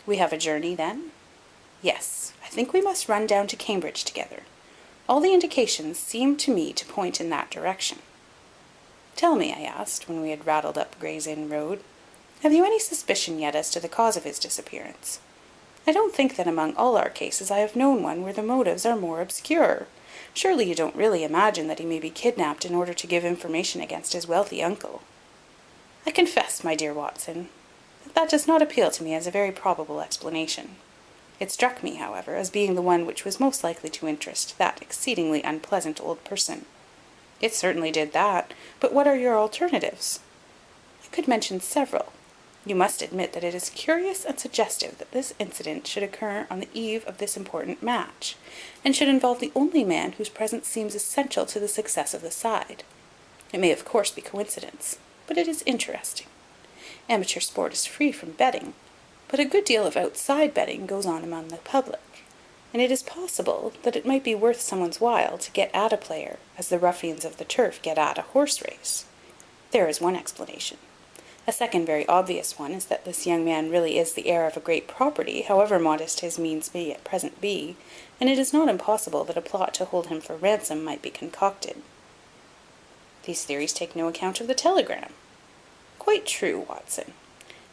We have a journey, then? Yes, I think we must run down to Cambridge together. All the indications seem to me to point in that direction. Tell me, I asked, when we had rattled up Gray's Inn Road, have you any suspicion yet as to the cause of his disappearance? I don't think that among all our cases I have known one where the motives are more obscure. Surely you don't really imagine that he may be kidnapped in order to give information against his wealthy uncle? I confess, my dear Watson, that does not appeal to me as a very probable explanation. It struck me, however, as being the one which was most likely to interest that exceedingly unpleasant old person. It certainly did that, but what are your alternatives? I could mention several. You must admit that it is curious and suggestive that this incident should occur on the eve of this important match, and should involve the only man whose presence seems essential to the success of the side. It may of course be coincidence, but it is interesting. Amateur sport is free from betting, but a good deal of outside betting goes on among the public, and it is possible that it might be worth someone's while to get at a player, as the ruffians of the turf get at a horse race. There is one explanation. A second very obvious one is that this young man really is the heir of a great property, however modest his means may at present be, and it is not impossible that a plot to hold him for ransom might be concocted. These theories take no account of the telegram. Quite true, Watson.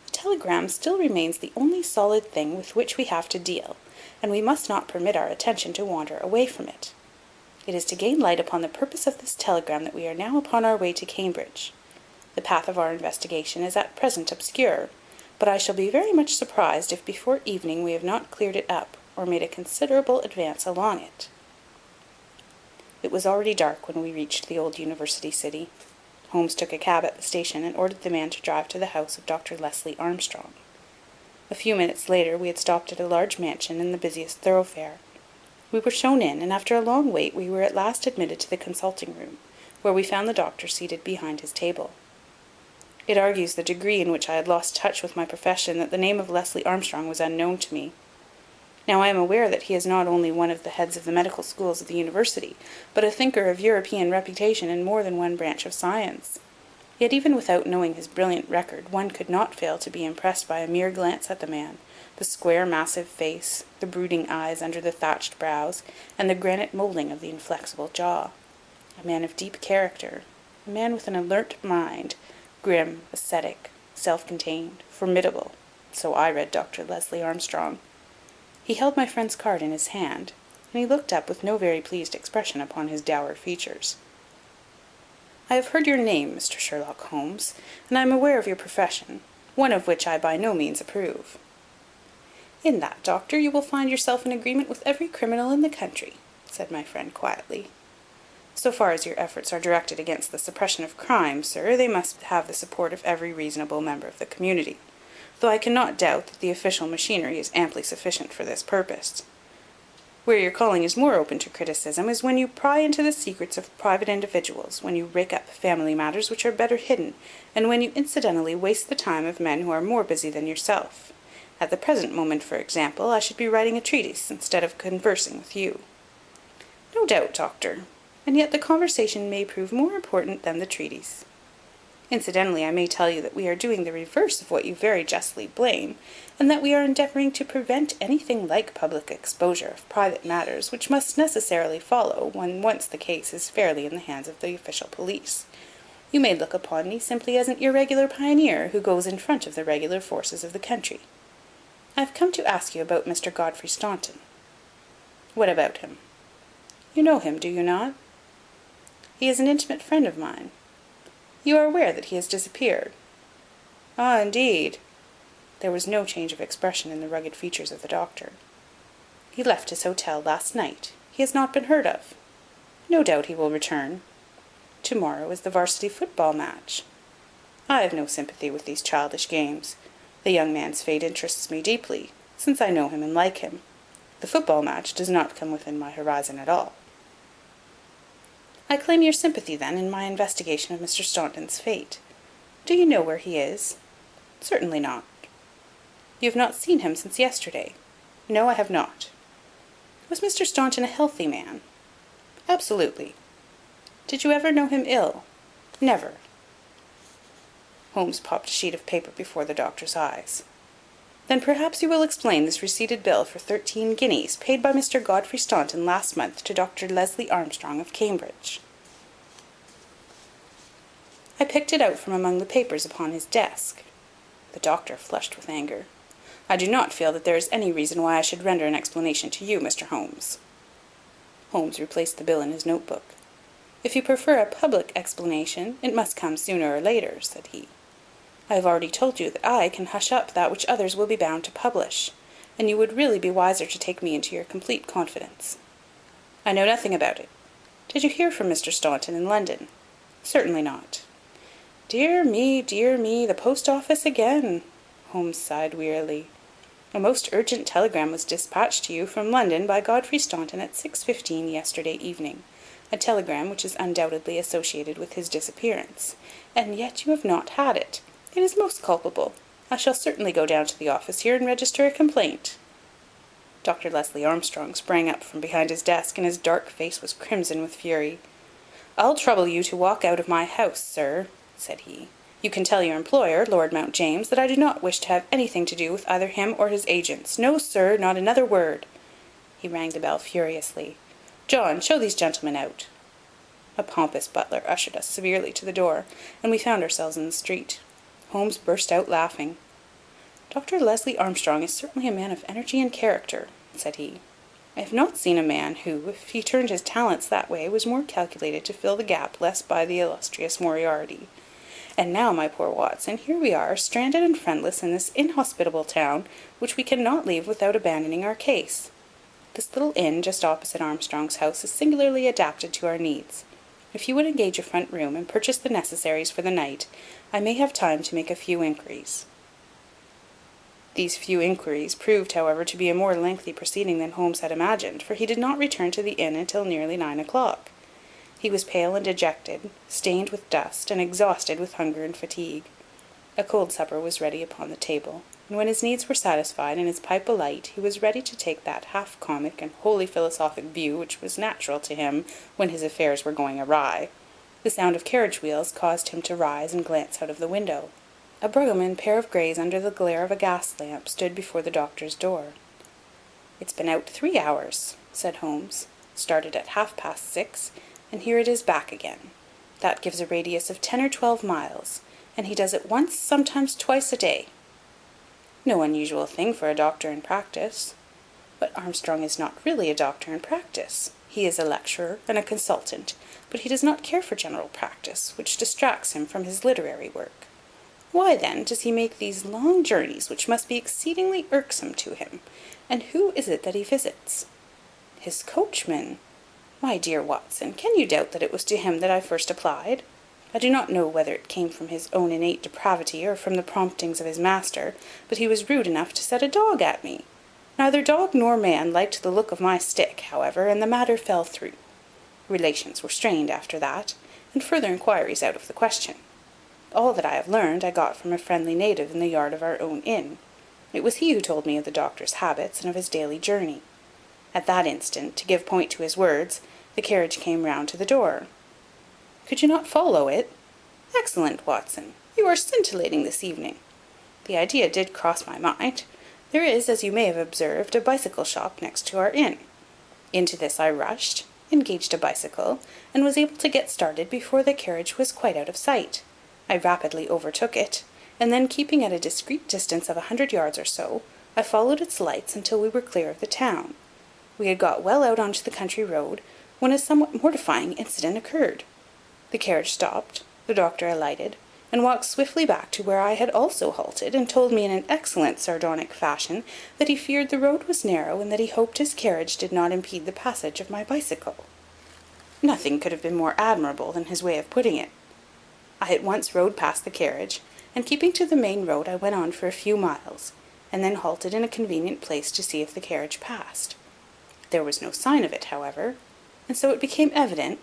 The telegram still remains the only solid thing with which we have to deal, and we must not permit our attention to wander away from it. It is to gain light upon the purpose of this telegram that we are now upon our way to Cambridge. The path of our investigation is at present obscure, but I shall be very much surprised if before evening we have not cleared it up, or made a considerable advance along it. It was already dark when we reached the old university city. Holmes took a cab at the station and ordered the man to drive to the house of Dr. Leslie Armstrong. A few minutes later we had stopped at a large mansion in the busiest thoroughfare. We were shown in, and after a long wait we were at last admitted to the consulting room, where we found the doctor seated behind his table. It argues the degree in which I had lost touch with my profession that the name of Leslie Armstrong was unknown to me. Now I am aware that he is not only one of the heads of the medical schools of the university, but a thinker of European reputation in more than one branch of science. Yet even without knowing his brilliant record, one could not fail to be impressed by a mere glance at the man, the square, massive face, the brooding eyes under the thatched brows, and the granite moulding of the inflexible jaw. A man of deep character, a man with an alert mind, grim, ascetic, self-contained, formidable. So I read Dr. Leslie Armstrong. He held my friend's card in his hand, and he looked up with no very pleased expression upon his dour features. I have heard your name, Mr. Sherlock Holmes, and I am aware of your profession, one of which I by no means approve. In that, doctor, you will find yourself in agreement with every criminal in the country, said my friend quietly. So far as your efforts are directed against the suppression of crime, sir, they must have the support of every reasonable member of the community, though I cannot doubt that the official machinery is amply sufficient for this purpose. Where your calling is more open to criticism is when you pry into the secrets of private individuals, when you rake up family matters which are better hidden, and when you incidentally waste the time of men who are more busy than yourself. At the present moment, for example, I should be writing a treatise instead of conversing with you. No doubt, doctor, and yet the conversation may prove more important than the treatise. Incidentally, I may tell you that we are doing the reverse of what you very justly blame, and that we are endeavouring to prevent anything like public exposure of private matters, which must necessarily follow when once the case is fairly in the hands of the official police. You may look upon me simply as an irregular pioneer who goes in front of the regular forces of the country. I have come to ask you about Mr. Godfrey Staunton. What about him? You know him, do you not? He is an intimate friend of mine. You are aware that he has disappeared? Ah, indeed. There was no change of expression in the rugged features of the doctor. He left his hotel last night. He has not been heard of. No doubt he will return. Tomorrow is the varsity football match. I have no sympathy with these childish games. The young man's fate interests me deeply, since I know him and like him. The football match does not come within my horizon at all. I claim your sympathy, then, in my investigation of Mr. Staunton's fate. Do you know where he is? Certainly not. You have not seen him since yesterday? No, I have not. Was Mr. Staunton a healthy man? Absolutely. Did you ever know him ill? Never. Holmes popped a sheet of paper before the doctor's eyes. Then perhaps you will explain this receipted bill for 13 guineas, paid by Mr. Godfrey Staunton last month to Dr. Leslie Armstrong of Cambridge." I picked it out from among the papers upon his desk. The doctor flushed with anger. "I do not feel that there is any reason why I should render an explanation to you, Mr. Holmes." Holmes replaced the bill in his notebook. "If you prefer a public explanation, it must come sooner or later," said he. "I have already told you that I can hush up that which others will be bound to publish, and you would really be wiser to take me into your complete confidence." "I know nothing about it. Did you hear from Mr. Staunton in London?" "Certainly not." Dear me, the post office again!" Holmes sighed wearily. "A most urgent telegram was dispatched to you from London by Godfrey Staunton at 6:15 yesterday evening, a telegram which is undoubtedly associated with his disappearance, and yet you have not had it. It is most culpable. I shall certainly go down to the office here and register a complaint." Dr. Leslie Armstrong sprang up from behind his desk, and his dark face was crimson with fury. "I'll trouble you to walk out of my house, sir," said he. "You can tell your employer, Lord Mount James, that I do not wish to have anything to do with either him or his agents. No, sir, not another word." He rang the bell furiously. "John, show these gentlemen out." A pompous butler ushered us severely to the door, and we found ourselves in the street. Holmes burst out laughing. "Dr. Leslie Armstrong is certainly a man of energy and character," said he. "I have not seen a man who, if he turned his talents that way, was more calculated to fill the gap left by the illustrious Moriarty. And now, my poor Watson, here we are, stranded and friendless in this inhospitable town, which we cannot leave without abandoning our case. This little inn just opposite Armstrong's house is singularly adapted to our needs. If you would engage a front room and purchase the necessaries for the night, I may have time to make a few inquiries." These few inquiries proved, however, to be a more lengthy proceeding than Holmes had imagined, for he did not return to the inn until nearly 9 o'clock. He was pale and dejected, stained with dust, and exhausted with hunger and fatigue. A cold supper was ready upon the table, and when his needs were satisfied and his pipe alight, he was ready to take that half-comic and wholly philosophic view which was natural to him when his affairs were going awry. The sound of carriage wheels caused him to rise and glance out of the window. A brougham and pair of greys under the glare of a gas lamp stood before the doctor's door. "It's been out 3 hours," said Holmes. "Started at 6:30, and here it is back again. That gives a radius of 10 or 12 miles, and he does it once, sometimes twice a day. No unusual thing for a doctor in practice. But Armstrong is not really a doctor in practice. He is a lecturer and a consultant, but he does not care for general practice, which distracts him from his literary work. Why, then, does he make these long journeys, which must be exceedingly irksome to him? And who is it that he visits? His coachman. My dear Watson, can you doubt that it was to him that I first applied? I do not know whether it came from his own innate depravity or from the promptings of his master, but he was rude enough to set a dog at me. Neither dog nor man liked the look of my stick, however, and the matter fell through. Relations were strained after that, and further inquiries out of the question. All that I have learned I got from a friendly native in the yard of our own inn. It was he who told me of the doctor's habits and of his daily journey. At that instant, to give point to his words, the carriage came round to the door. Could you not follow it? Excellent, Watson. You are scintillating this evening. The idea did cross my mind. There is, as you may have observed, a bicycle shop next to our inn. Into this I rushed, engaged a bicycle, and was able to get started before the carriage was quite out of sight. I rapidly overtook it, and then, keeping at a discreet distance of 100 yards or so, I followed its lights until we were clear of the town. We had got well out onto the country road, when a somewhat mortifying incident occurred. The carriage stopped, the doctor alighted, and walked swiftly back to where I had also halted, and told me in an excellent sardonic fashion that he feared the road was narrow, and that he hoped his carriage did not impede the passage of my bicycle. Nothing could have been more admirable than his way of putting it. I at once rode past the carriage, and keeping to the main road I went on for a few miles, and then halted in a convenient place to see if the carriage passed. There was no sign of it, however, and so it became evident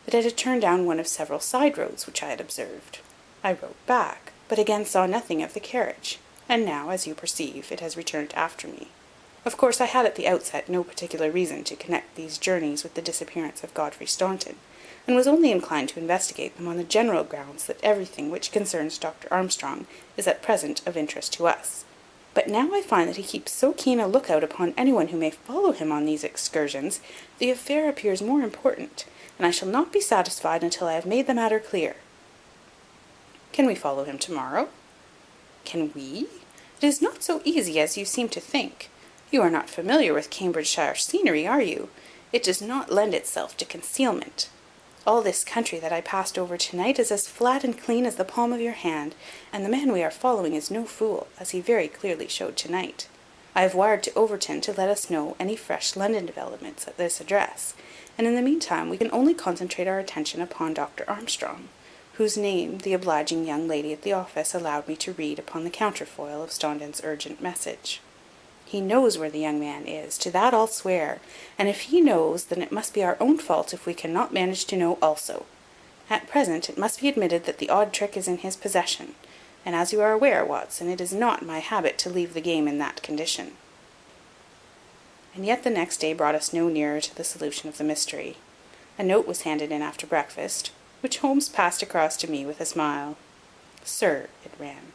that it had turned down one of several side roads which I had observed. I rode back, but again saw nothing of the carriage, and now, as you perceive, it has returned after me. Of course I had at the outset no particular reason to connect these journeys with the disappearance of Godfrey Staunton, and was only inclined to investigate them on the general grounds that everything which concerns Dr. Armstrong is at present of interest to us. But now I find that he keeps so keen a lookout upon anyone who may follow him on these excursions, the affair appears more important, and I shall not be satisfied until I have made the matter clear. Can we follow him tomorrow? Can we? It is not so easy as you seem to think. You are not familiar with Cambridgeshire scenery, are you? It does not lend itself to concealment. All this country that I passed over tonight is as flat and clean as the palm of your hand, and the man we are following is no fool, as he very clearly showed tonight. I have wired to Overton to let us know any fresh London developments at this address, and in the meantime we can only concentrate our attention upon Dr. Armstrong, whose name the obliging young lady at the office allowed me to read upon the counterfoil of Staunton's urgent message. He knows where the young man is, to that I'll swear, and if he knows, then it must be our own fault if we cannot manage to know also. At present it must be admitted that the odd trick is in his possession, and as you are aware, Watson, it is not my habit to leave the game in that condition. And yet the next day brought us no nearer to the solution of the mystery. A note was handed in after breakfast, which Holmes passed across to me with a smile. "Sir," it ran,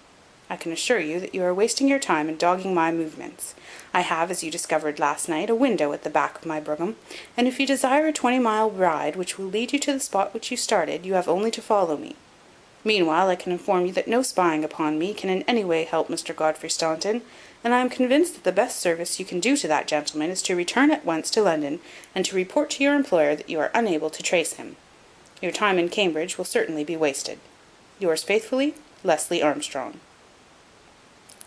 "I can assure you that you are wasting your time in dogging my movements. I have, as you discovered last night, a window at the back of my brougham, and if you desire a 20-mile ride which will lead you to the spot which you started, you have only to follow me. Meanwhile, I can inform you that no spying upon me can in any way help Mr. Godfrey Staunton, and I am convinced that the best service you can do to that gentleman is to return at once to London, and to report to your employer that you are unable to trace him. Your time in Cambridge will certainly be wasted. Yours faithfully, Leslie Armstrong."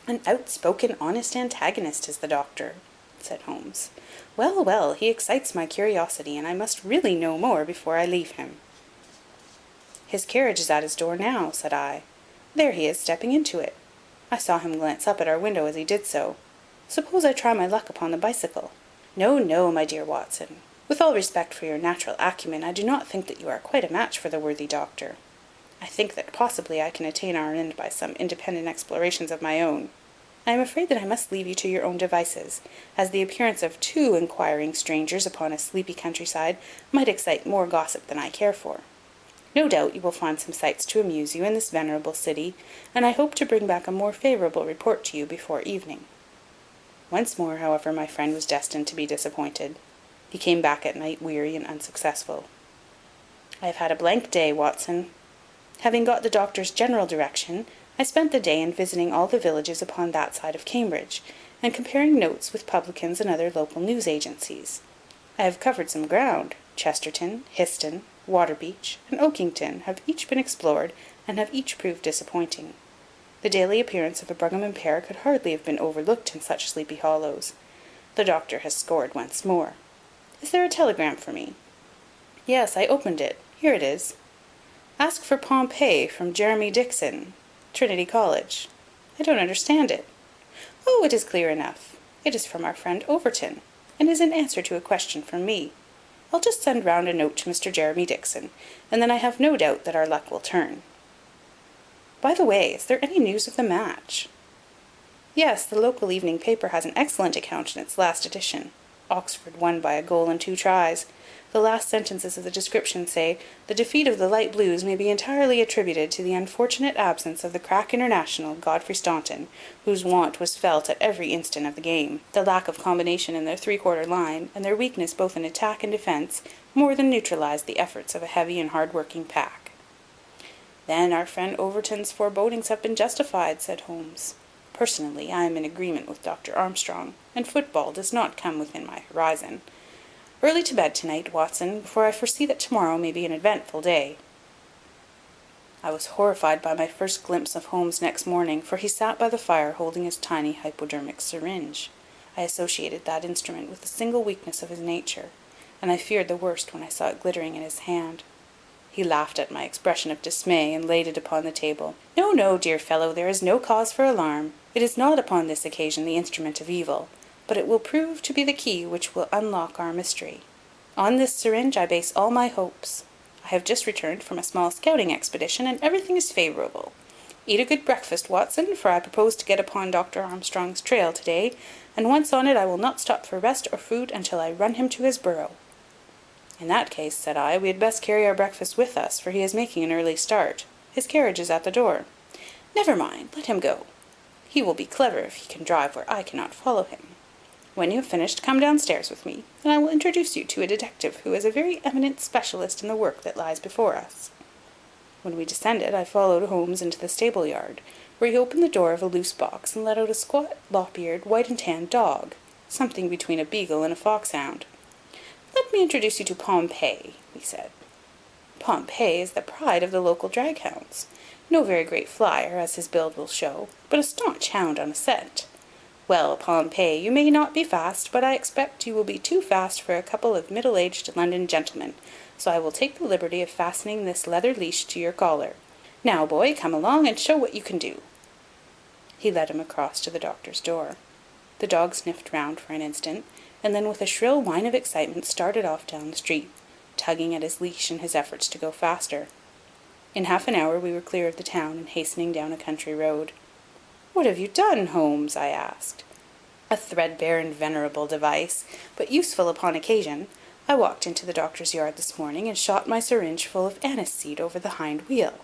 "An outspoken, honest antagonist is the doctor," said Holmes. "Well, well, he excites my curiosity, and I must really know more before I leave him." "His carriage is at his door now," said I. "There he is stepping into it. I saw him glance up at our window as he did so. Suppose I try my luck upon the bicycle?" "No, no, my dear Watson. With all respect for your natural acumen, I do not think that you are quite a match for the worthy doctor. I think that possibly I can attain our end by some independent explorations of my own. I am afraid that I must leave you to your own devices, as the appearance of two inquiring strangers upon a sleepy countryside might excite more gossip than I care for. No doubt you will find some sights to amuse you in this venerable city, and I hope to bring back a more favourable report to you before evening." Once more, however, my friend was destined to be disappointed. He came back at night weary and unsuccessful. "I have had a blank day, Watson. Having got the doctor's general direction, I spent the day in visiting all the villages upon that side of Cambridge, and comparing notes with publicans and other local news agencies. I have covered some ground. Chesterton, Histon, Waterbeach, and Oakington have each been explored, and have each proved disappointing. The daily appearance of a brougham and pair could hardly have been overlooked in such sleepy hollows. The doctor has scored once more. Is there a telegram for me? Yes, I opened it. Here it is. Ask for Pompey from Jeremy Dixon, Trinity College. I don't understand it. Oh, it is clear enough. It is from our friend Overton, and is in answer to a question from me. I'll just send round a note to Mr. Jeremy Dixon, and then I have no doubt that our luck will turn. By the way, is there any news of the match? Yes, the local evening paper has an excellent account in its last edition. Oxford won by a goal and 2 tries. The last sentences of the description say, "The defeat of the Light Blues may be entirely attributed to the unfortunate absence of the crack international, Godfrey Staunton, whose want was felt at every instant of the game. The lack of combination in their three-quarter line, and their weakness both in attack and defence, more than neutralized the efforts of a heavy and hard-working pack." "Then our friend Overton's forebodings have been justified," said Holmes. "Personally, I am in agreement with Dr. Armstrong, and football does not come within my horizon. Early to bed tonight, Watson, for I foresee that tomorrow may be an eventful day." I was horrified by my first glimpse of Holmes next morning, for he sat by the fire holding his tiny hypodermic syringe. I associated that instrument with the single weakness of his nature, and I feared the worst when I saw it glittering in his hand. He laughed at my expression of dismay, and laid it upon the table. "No, no, dear fellow, there is no cause for alarm. It is not upon this occasion the instrument of evil, but it will prove to be the key which will unlock our mystery. On this syringe I base all my hopes. I have just returned from a small scouting expedition, and everything is favourable. Eat a good breakfast, Watson, for I propose to get upon Dr. Armstrong's trail to-day, and once on it I will not stop for rest or food until I run him to his burrow." "In that case," said I, "we had best carry our breakfast with us, for he is making an early start. His carriage is at the door." "Never mind, let him go." He will be clever if he can drive where I cannot follow him. When you have finished, come downstairs with me, and I will introduce you to a detective who is a very eminent specialist in the work that lies before us." When we descended, I followed Holmes into the stable yard, where he opened the door of a loose box and let out a squat, lop-eared, white and tan dog, something between a beagle and a foxhound. "Let me introduce you to Pompey," he said. Pompey is the pride of the local draghounds. No very great flyer, as his build will show, but a staunch hound on a scent. "Well, Pompey, you may not be fast, but I expect you will be too fast for a couple of middle-aged London gentlemen, so I will take the liberty of fastening this leather leash to your collar. Now, boy, come along and show what you can do." He led him across to the doctor's door. The dog sniffed round for an instant, and then with a shrill whine of excitement started off down the street, tugging at his leash in his efforts to go faster. In half an hour we were clear of the town and hastening down a country road. "What have you done, Holmes?" I asked. A threadbare and venerable device, but useful upon occasion. I walked into the doctor's yard this morning and shot my syringe full of aniseed over the hind wheel.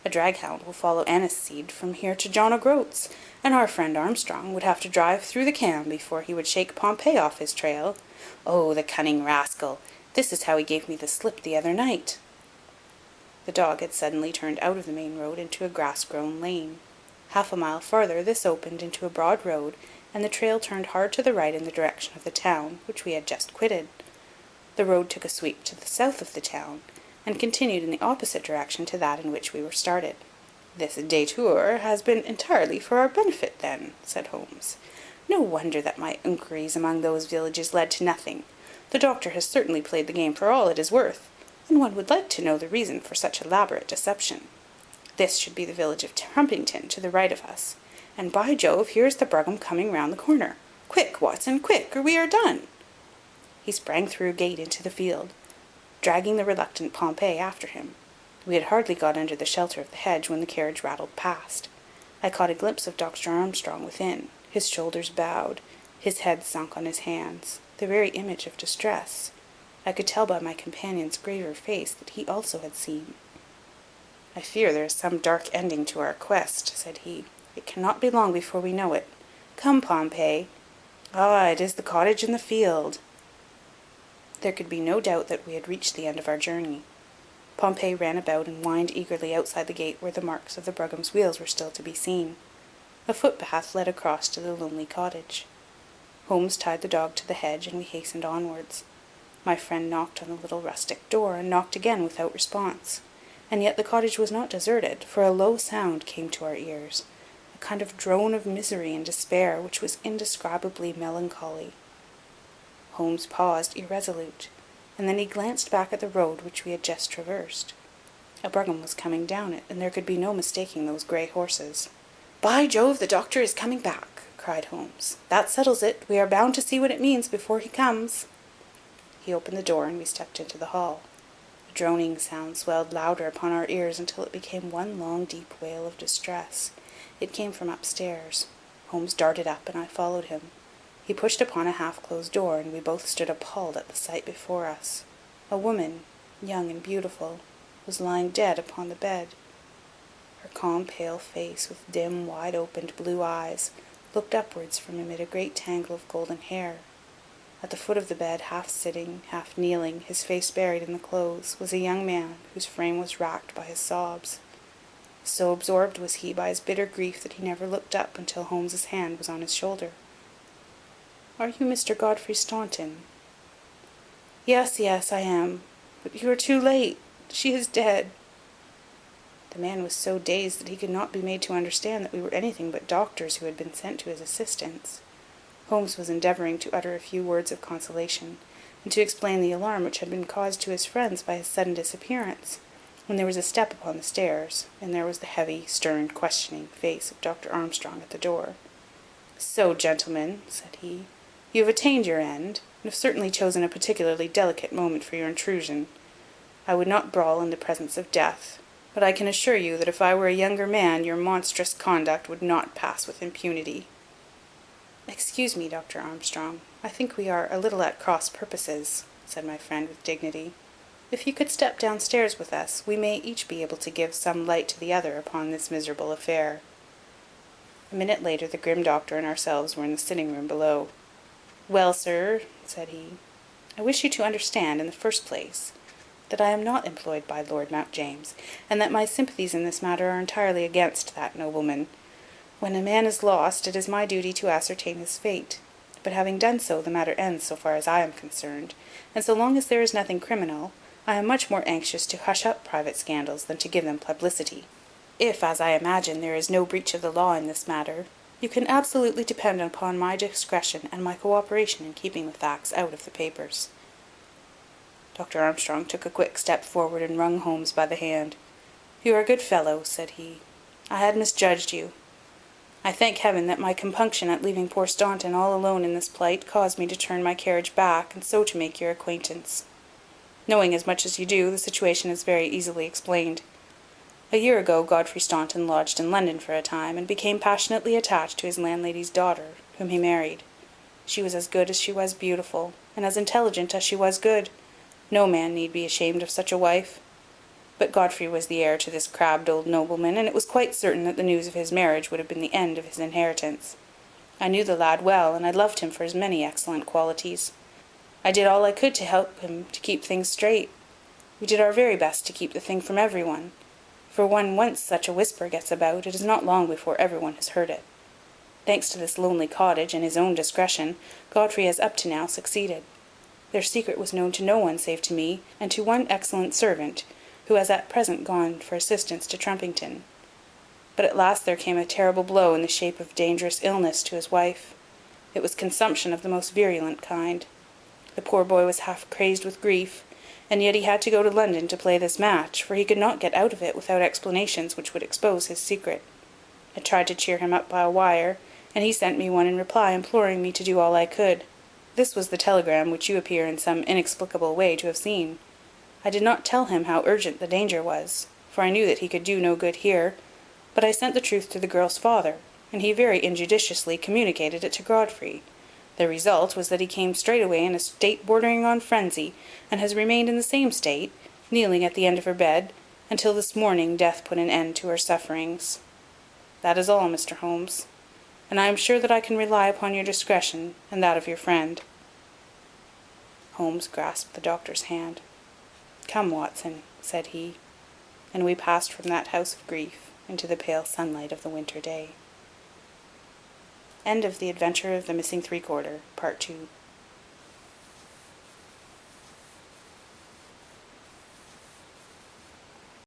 A draghound will follow aniseed from here to John O'Groats, and our friend Armstrong would have to drive through the Cam before he would shake Pompey off his trail. Oh, the cunning rascal! This is how he gave me the slip the other night." The dog had suddenly turned out of the main road into a grass-grown lane. Half a mile farther this opened into a broad road, and the trail turned hard to the right in the direction of the town, which we had just quitted. The road took a sweep to the south of the town, and continued in the opposite direction to that in which we were started. "This détour has been entirely for our benefit, then," said Holmes. "No wonder that my inquiries among those villages led to nothing. The doctor has certainly played the game for all it is worth, and one would like to know the reason for such elaborate deception. This should be the village of Trumpington to the right of us, and by Jove, here is the brougham coming round the corner. Quick, Watson, quick, or we are done." He sprang through a gate into the field, dragging the reluctant Pompey after him. We had hardly got under the shelter of the hedge when the carriage rattled past. I caught a glimpse of Dr. Armstrong within, his shoulders bowed, his head sunk on his hands, the very image of distress. I could tell by my companion's graver face that he also had seen. "I fear there is some dark ending to our quest," said he. "It cannot be long before we know it. Come, Pompey. Ah, it is the cottage in the field." There could be no doubt that we had reached the end of our journey. Pompey ran about and whined eagerly outside the gate where the marks of the broughram's wheels were still to be seen. A footpath led across to the lonely cottage. Holmes tied the dog to the hedge, and we hastened onwards. My friend knocked on the little rustic door, and knocked again without response. And yet the cottage was not deserted, for a low sound came to our ears, a kind of drone of misery and despair which was indescribably melancholy. Holmes paused irresolute, and then he glanced back at the road which we had just traversed. A brougham was coming down it, and there could be no mistaking those grey horses. "By Jove, the doctor is coming back!" cried Holmes. "That settles it. We are bound to see what it means before he comes." He opened the door, and we stepped into the hall. The droning sound swelled louder upon our ears until it became one long deep wail of distress. It came from upstairs. Holmes darted up, and I followed him. He pushed upon a half-closed door, and we both stood appalled at the sight before us. A woman, young and beautiful, was lying dead upon the bed. Her calm, pale face, with dim, wide-opened blue eyes, looked upwards from amid a great tangle of golden hair. At the foot of the bed, half sitting, half kneeling, his face buried in the clothes, was a young man whose frame was racked by his sobs. So absorbed was he by his bitter grief that he never looked up until Holmes's hand was on his shoulder. "Are you Mr. Godfrey Staunton?" "Yes, yes, I am. But you are too late. She is dead." The man was so dazed that he could not be made to understand that we were anything but doctors who had been sent to his assistance. Holmes was endeavouring to utter a few words of consolation, and to explain the alarm which had been caused to his friends by his sudden disappearance, when there was a step upon the stairs, and there was the heavy, stern, questioning face of Dr. Armstrong at the door. "So, gentlemen," said he, "you have attained your end, and have certainly chosen a particularly delicate moment for your intrusion. I would not brawl in the presence of death, but I can assure you that if I were a younger man your monstrous conduct would not pass with impunity." "Excuse me, Dr. Armstrong, I think we are a little at cross purposes," said my friend with dignity. "If you could step downstairs with us, we may each be able to give some light to the other upon this miserable affair." A minute later the grim doctor and ourselves were in the sitting-room below. "Well, sir," said he, "I wish you to understand, in the first place, that I am not employed by Lord Mount James, and that my sympathies in this matter are entirely against that nobleman. When a man is lost, it is my duty to ascertain his fate; but having done so, the matter ends so far as I am concerned, and so long as there is nothing criminal, I am much more anxious to hush up private scandals than to give them publicity. If, as I imagine, there is no breach of the law in this matter, you can absolutely depend upon my discretion and my co-operation in keeping the facts out of the papers." Dr. Armstrong took a quick step forward and wrung Holmes by the hand. "You are a good fellow," said he. "I had misjudged you. I thank heaven that my compunction at leaving poor Staunton all alone in this plight caused me to turn my carriage back, and so to make your acquaintance. Knowing as much as you do, the situation is very easily explained. A year ago Godfrey Staunton lodged in London for a time, and became passionately attached to his landlady's daughter, whom he married. She was as good as she was beautiful, and as intelligent as she was good. No man need be ashamed of such a wife. But Godfrey was the heir to this crabbed old nobleman, and it was quite certain that the news of his marriage would have been the end of his inheritance. I knew the lad well, and I loved him for his many excellent qualities. I did all I could to help him to keep things straight. We did our very best to keep the thing from every one, for when once such a whisper gets about, it is not long before every one has heard it. Thanks to this lonely cottage and his own discretion, Godfrey has up to now succeeded. Their secret was known to no one save to me, and to one excellent servant, who has at present gone for assistance to Trumpington. But at last there came a terrible blow in the shape of dangerous illness to his wife. It was consumption of the most virulent kind. The poor boy was half crazed with grief, and yet he had to go to London to play this match, for he could not get out of it without explanations which would expose his secret. I tried to cheer him up by a wire, and he sent me one in reply imploring me to do all I could. This was the telegram which you appear in some inexplicable way to have seen. I did not tell him how urgent the danger was, for I knew that he could do no good here, but I sent the truth to the girl's father, and he very injudiciously communicated it to Godfrey. The result was that he came straightway in a state bordering on frenzy, and has remained in the same state, kneeling at the end of her bed, until this morning death put an end to her sufferings. That is all, Mr. Holmes, and I am sure that I can rely upon your discretion and that of your friend." Holmes grasped the doctor's hand. "Come, Watson," said he, and we passed from that house of grief into the pale sunlight of the winter day. End of The Adventure of the Missing Three-Quarter, Part 2.